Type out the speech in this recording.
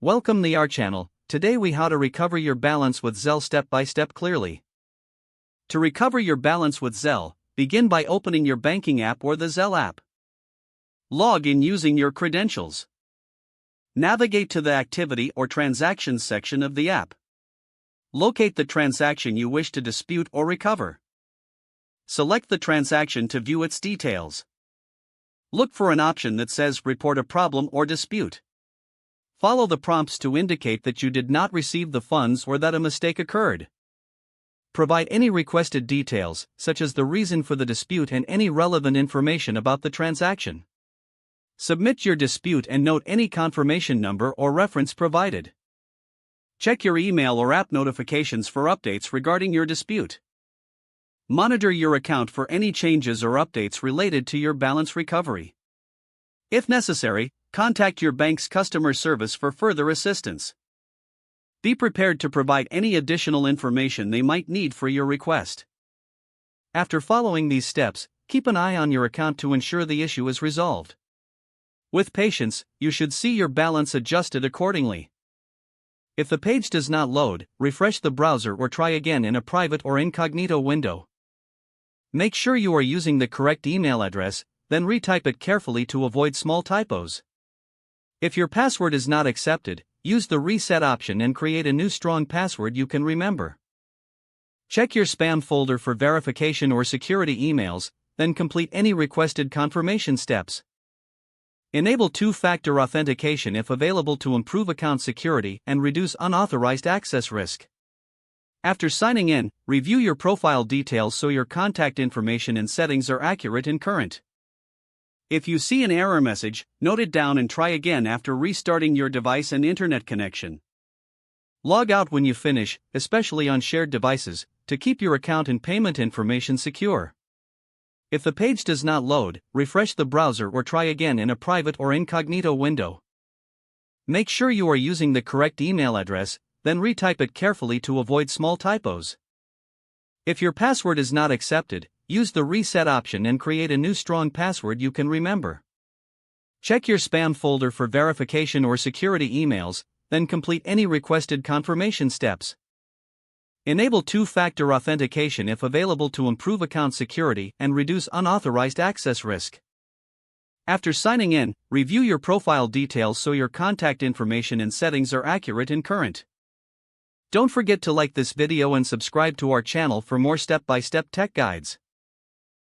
Welcome to our channel. Today we how to recover your balance with Zelle step by step clearly. To recover your balance with Zelle, begin by opening your banking app or the Zelle app. Log in using your credentials. Navigate to the activity or transactions section of the app. Locate the transaction you wish to dispute or recover. Select the transaction to view its details. Look for an option that says Report a problem or dispute. Follow the prompts to indicate that you did not receive the funds or that a mistake occurred. Provide any requested details, such as the reason for the dispute and any relevant information about the transaction. Submit your dispute and note any confirmation number or reference provided. Check your email or app notifications for updates regarding your dispute. Monitor your account for any changes or updates related to your balance recovery. If necessary, contact your bank's customer service for further assistance. Be prepared to provide any additional information they might need for your request. After following these steps, keep an eye on your account to ensure the issue is resolved. With patience, you should see your balance adjusted accordingly. If the page does not load, refresh the browser or try again in a private or incognito window. Make sure you are using the correct email address, then retype it carefully to avoid small typos. If your password is not accepted, use the reset option and create a new strong password you can remember. Check your spam folder for verification or security emails, then complete any requested confirmation steps. Enable two-factor authentication if available to improve account security and reduce unauthorized access risk. After signing in, review your profile details so your contact information and settings are accurate and current. If you see an error message, note it down and try again after restarting your device and internet connection. Log out when you finish, especially on shared devices, to keep your account and payment information secure. If the page does not load, refresh the browser or try again in a private or incognito window. Make sure you are using the correct email address, then retype it carefully to avoid small typos. If your password is not accepted, use the reset option and create a new strong password you can remember. Check your spam folder for verification or security emails, then complete any requested confirmation steps. Enable two-factor authentication if available to improve account security and reduce unauthorized access risk. After signing in, review your profile details so your contact information and settings are accurate and current. Don't forget to like this video and subscribe to our channel for more step-by-step tech guides.